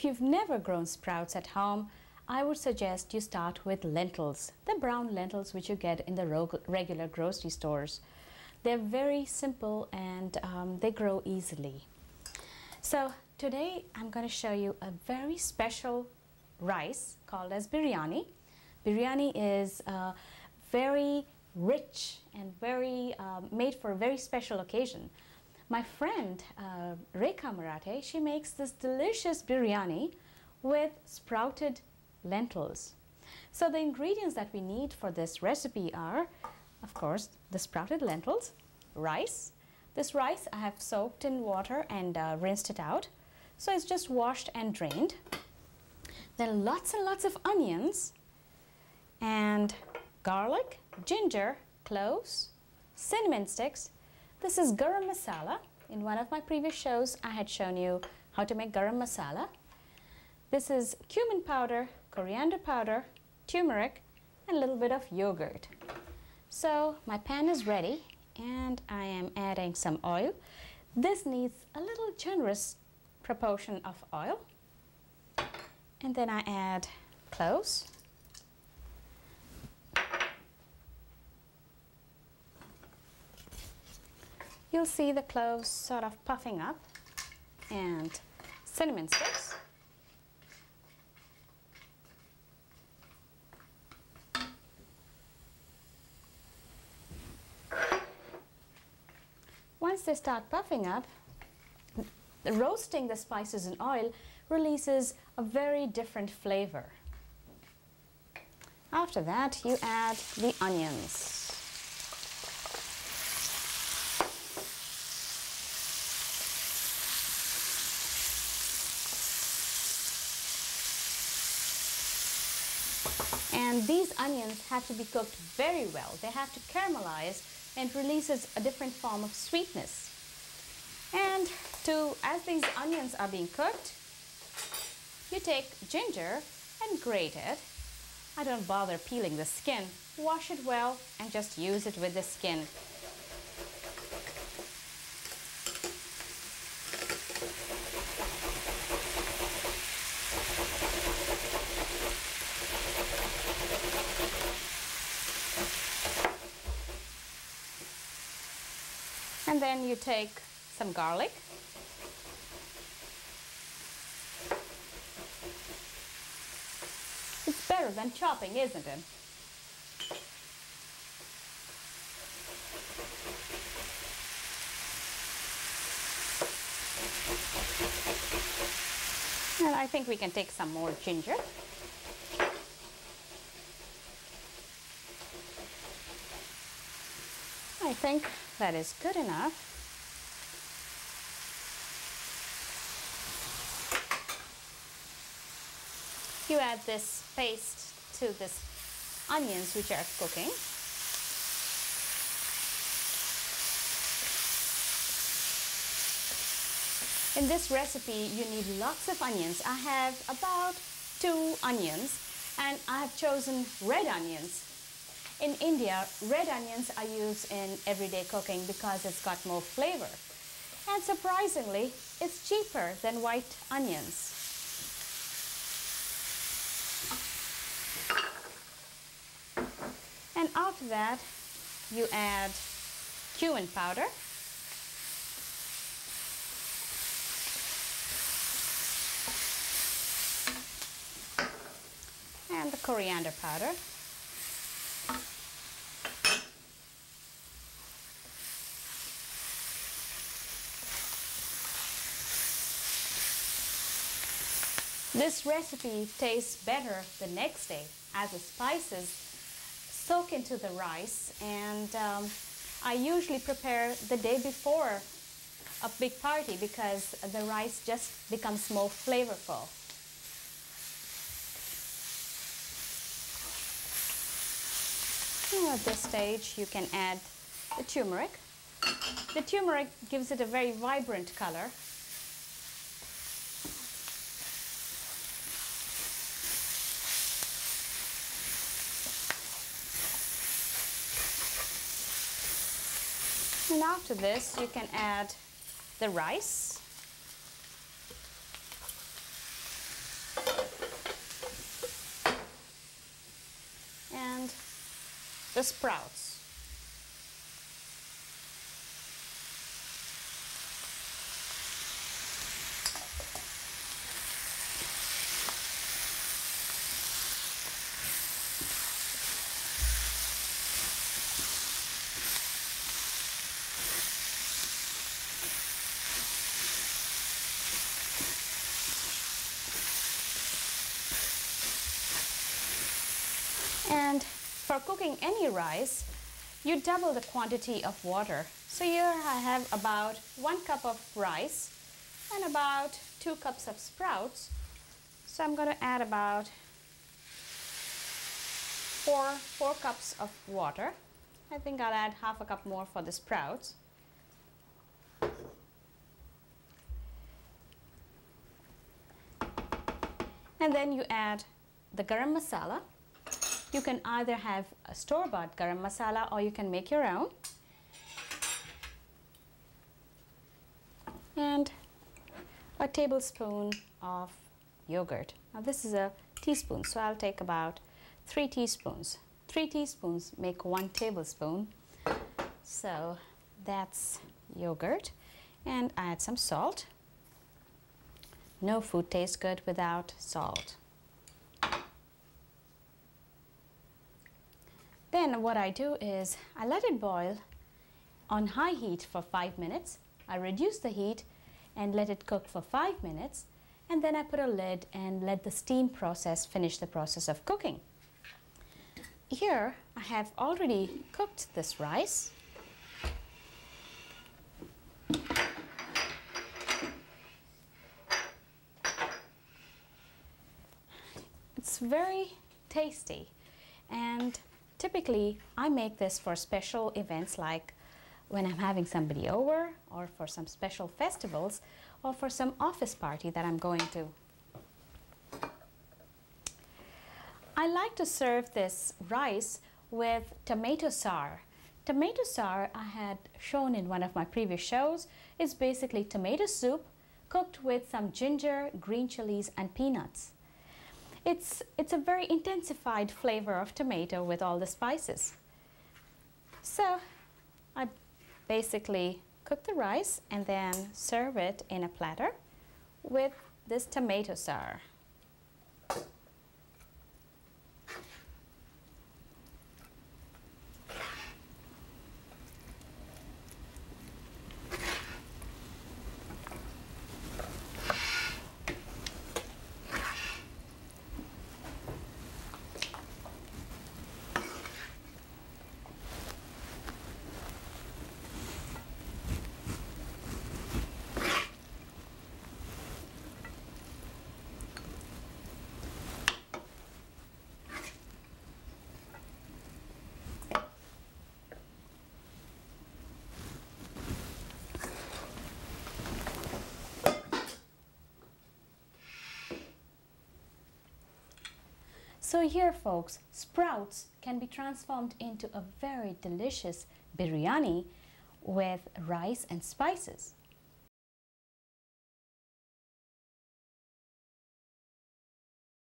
If you've never grown sprouts at home, I would suggest you start with lentils, the brown lentils which you get in the regular grocery stores. They're very simple and they grow easily. So today I'm going to show you a very special rice called as biryani. Biryani is very rich and very made for a very special occasion. My friend Rekha Marathe, she makes this delicious biryani with sprouted lentils. So the ingredients that we need for this recipe are, of course, the sprouted lentils, rice. This rice I have soaked in water and rinsed it out. So it's just washed and drained. Then lots and lots of onions and garlic, ginger, cloves, cinnamon sticks. This is garam masala. In one of my previous shows, I had shown you how to make garam masala. This is cumin powder, coriander powder, turmeric, and a little bit of yogurt. So my pan is ready and I am adding some oil. This needs a little generous proportion of oil. And then I add cloves. You'll see the cloves sort of puffing up, and cinnamon sticks. Once they start puffing up, roasting the spices in oil releases a very different flavor. After that, you add the onions. And these onions have to be cooked very well. They have to caramelize and releases a different form of sweetness. And as these onions are being cooked, you take ginger and grate it. I don't bother peeling the skin. Wash it well and just use it with the skin. And then you take some garlic. It's better than chopping, isn't it? And I think we can take some more ginger. I think that is good enough. You add this paste to this onions which are cooking. In this recipe, you need lots of onions. I have about 2 onions and I have chosen red onions. In India, red onions are used in everyday cooking because it's got more flavor. And surprisingly, it's cheaper than white onions. And after that, you add cumin powder. And the coriander powder. This recipe tastes better the next day as the spices soak into the rice, and I usually prepare the day before a big party because the rice just becomes more flavorful. And at this stage you can add the turmeric. The turmeric gives it a very vibrant color. And after this, you can add the rice. the sprouts. And for cooking any rice, you double the quantity of water. So here I have about 1 cup of rice and about 2 cups of sprouts. So I'm going to add about 4 cups of water. I think I'll add half a cup more for the sprouts. And then you add the garam masala. You can either have a store-bought garam masala or you can make your own. And a tablespoon of yogurt. Now this is a teaspoon, so I'll take about 3 teaspoons. 3 teaspoons make 1 tablespoon. So that's yogurt. And I add some salt. No food tastes good without salt. Then what I do is I let it boil on high heat for 5 minutes. I reduce the heat and let it cook for 5 minutes, and then I put a lid and let the steam process finish the process of cooking. Here I have already cooked this rice. It's very tasty, and typically I make this for special events like when I'm having somebody over, or for some special festivals, or for some office party that I'm going to. I like to serve this rice with tomato sour. Tomato sour, I had shown in one of my previous shows, is basically tomato soup cooked with some ginger, green chilies, and peanuts. It's a very intensified flavor of tomato with all the spices. So I basically cook the rice and then serve it in a platter with this tomato sour. So here, folks, sprouts can be transformed into a very delicious biryani with rice and spices.